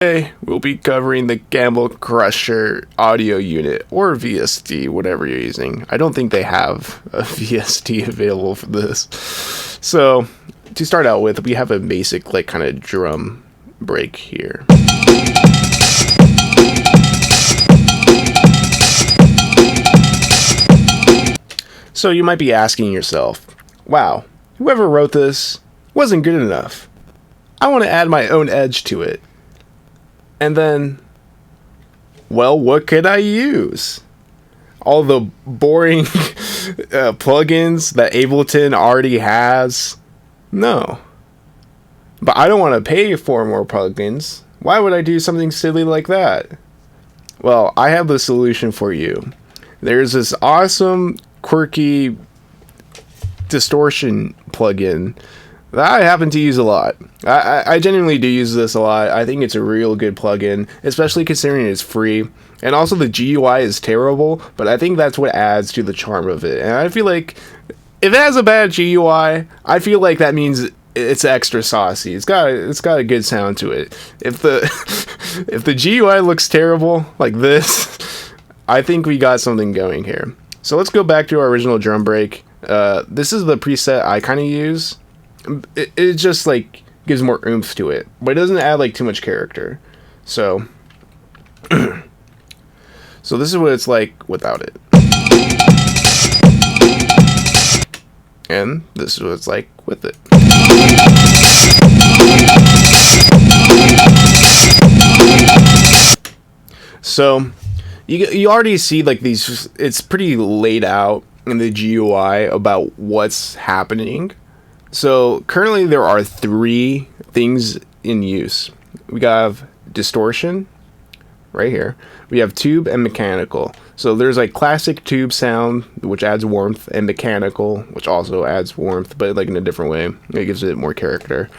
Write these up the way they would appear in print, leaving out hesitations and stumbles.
Today, we'll be covering the CamelCrusher audio unit, or VST, whatever you're using. I don't think they have a VST available for this. So, to start out with, we have a basic, kind of drum break here. So, you might be asking yourself, wow, whoever wrote this wasn't good enough. I want to add my own edge to it. And then, well, what could I use? All the boring plugins that Ableton already has? No. But I don't want to pay for more plugins. Why would I do something silly like that? Well, I have the solution for you. There's this awesome, quirky distortion plugin that I happen to use a lot. I genuinely do use this a lot. I think it's a real good plugin, especially considering it's free. And also the GUI is terrible, but I think that's what adds to the charm of it. And I feel like if it has a bad GUI, I feel like that means it's extra saucy. It's got a good sound to it. If the if the GUI looks terrible like this, I think we got something going here. So let's go back to our original drum break. This is the preset I kind of use. It just gives more oomph to it, but it doesn't add too much character. So so this is what it's like without it, and this is what it's like with it. So you already see these, it's pretty laid out in the GUI about what's happening. So currently there are 3 things in use. We have distortion right here. We have tube and mechanical. So there's classic tube sound, which adds warmth, and mechanical, which also adds warmth, but in a different way. It gives it more character.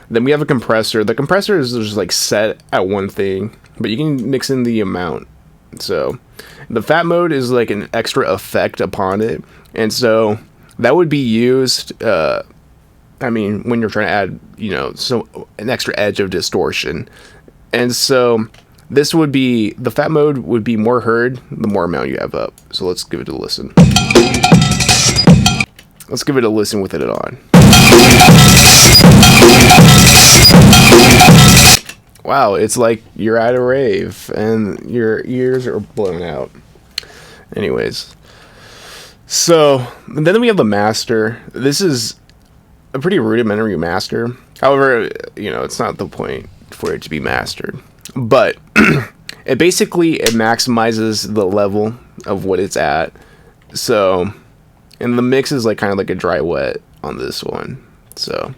Then we have a compressor. The compressor is just set at one thing, but you can mix in the amount. So the fat mode is an extra effect upon it, and so that would be used when you're trying to add, an extra edge of distortion. And so this would be, the fat mode would be more heard the more amount you have up. So let's give it a listen. Let's give it a listen with it on. Wow, it's like you're at a rave and your ears are blown out. Anyways. So, then we have the master. This is a pretty rudimentary master. However, it's not the point for it to be mastered. But it maximizes the level of what it's at. So, and the mix is kind of like a dry wet on this one. So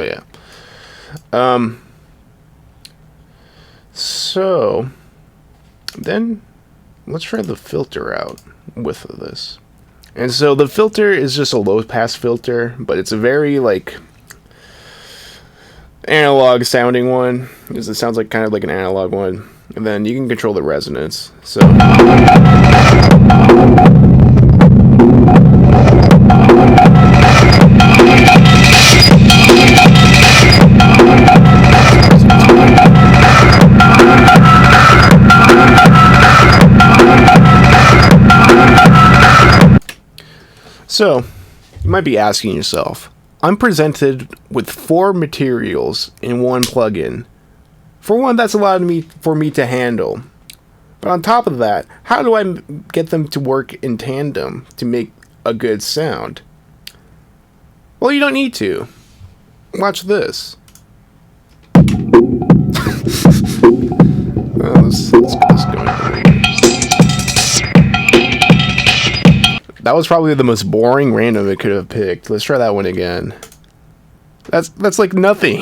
yeah. So then let's try the filter out with this. And so the filter is just a low pass filter, but it's a very analog sounding one, because it sounds kind of like an analog one. And then you can control the resonance. So So, you might be asking yourself, I'm presented with 4 materials in one plugin. For one, that's a lot for me to handle. But on top of that, how do I get them to work in tandem to make a good sound? Well, you don't need to. Watch this. Let's get this going. That was probably the most boring random it could have picked. Let's try that one again. That's nothing.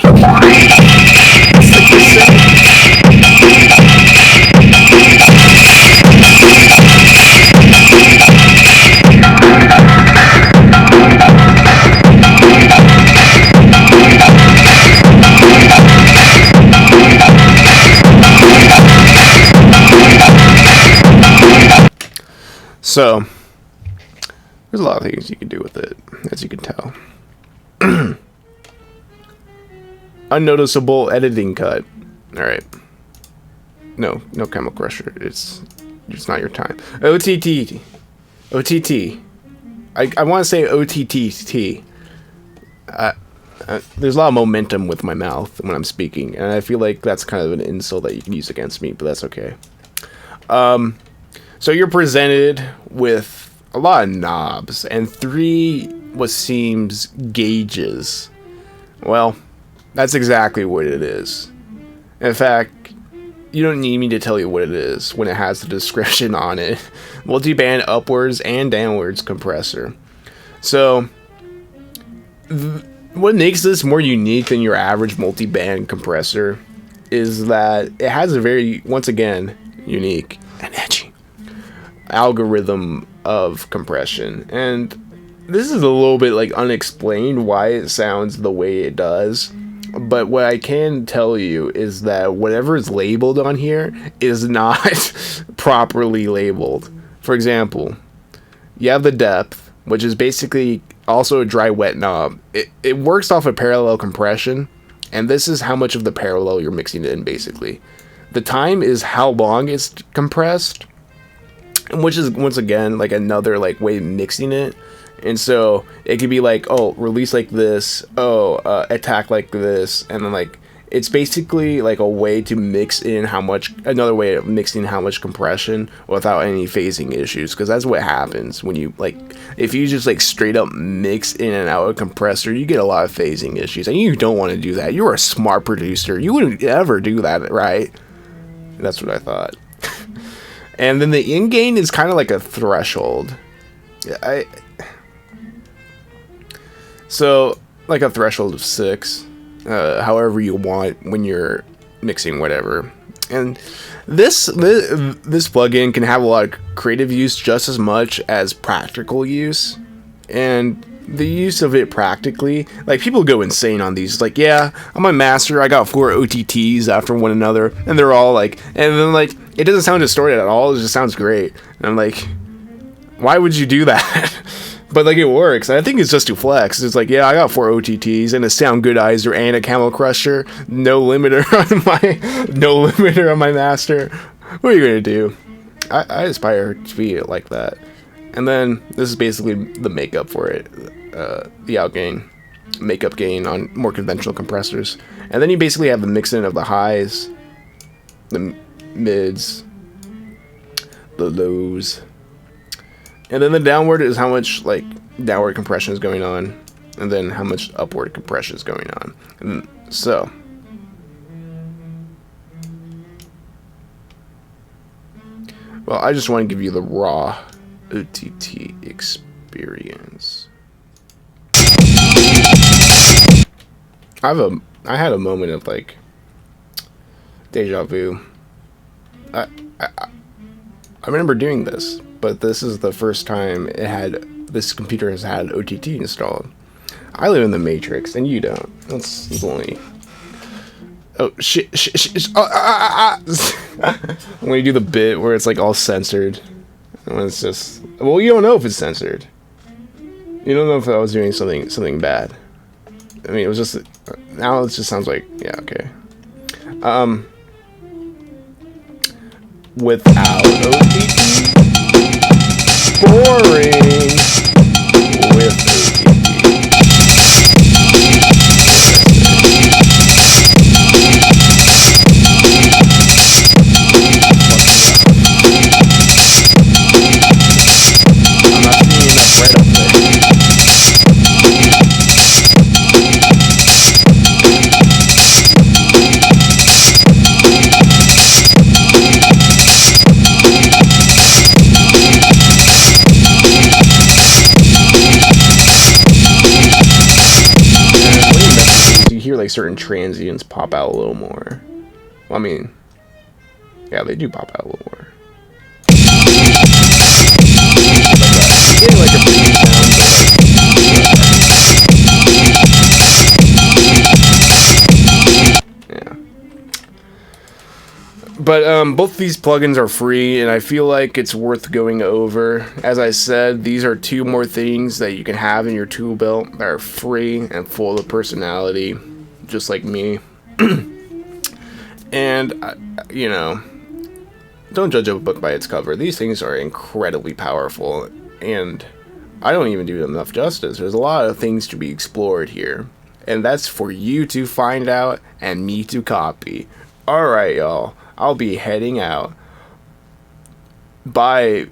So there's a lot of things you can do with it, as you can tell. Unnoticeable editing cut. All right. No CamelCrusher. It's not your time. OTT. I want to say OTT. There's a lot of momentum with my mouth when I'm speaking, and I feel like that's kind of an insult that you can use against me, but that's okay. So you're presented with a lot of knobs and 3 what seems gauges. Well, that's exactly what it is. In fact, you don't need me to tell you what it is when it has the description on it. Multi-band upwards and downwards compressor. So what makes this more unique than your average multi-band compressor is that it has a very, once again, unique and edgy algorithm of compression. And this is a little bit like unexplained why it sounds the way it does. But what I can tell you is that whatever is labeled on here is not properly labeled. For example, you have the depth, which is basically also a dry wet knob. It works off of parallel compression, and this is how much of the parallel you're mixing in, basically. The time is how long it's compressed, which is, once again, like another like way of mixing it. And so it could be like, oh, release like this, attack like this, and then like it's basically like a way to mix in another way of mixing how much compression without any phasing issues, because that's what happens when you like, if you just like straight up mix in and out a compressor, you get a lot of phasing issues, and you don't want to do that. You're a smart producer, you wouldn't ever do that, right? That's what I thought. And then the in gain is kind of like a threshold. So, like a threshold of 6, however you want when you're mixing whatever. And this plugin can have a lot of creative use just as much as practical use. And the use of it practically, like, people go insane on these. It's like, yeah, I'm a master, I got 4 OTTs after one another, and they're all like, and then like, it doesn't sound distorted at all, it just sounds great. And I'm like, why would you do that? But like, it works. I think it's just to flex. It's like, yeah, I got 4 OTTs and a sound goodizer and a CamelCrusher. No limiter on my master. What are you gonna do? I aspire to be like that. And then this is basically the makeup for it. The outgain, makeup gain on more conventional compressors. And then you basically have the mixing of the highs, the mids, the lows. And then the downward is how much like downward compression is going on, and then how much upward compression is going on. And then, so well, I just want to give you the raw OTT experience. I had a moment of like deja vu. I remember doing this, but this is the first time this computer has had OTT installed. I live in the Matrix, and you don't. That's only. Oh shit! When you do the bit where it's like all censored, when it's just, well, you don't know if it's censored. You don't know if I was doing something bad. I mean, it was just, now it just sounds like, yeah, okay. Without OTT, boring. With OTT, I'm not seeing enough red up there. Like certain transients pop out a little more. Well, I mean, yeah, they do pop out a little more. Like a pretty sound, But both these plugins are free, and I feel like it's worth going over. As I said, these are 2 more things that you can have in your tool belt that are free and full of personality, just like me. And, you know, don't judge a book by its cover. These things are incredibly powerful, and I don't even do them enough justice. There's a lot of things to be explored here, and that's for you to find out and me to copy. Alright, y'all. I'll be heading out. Bye.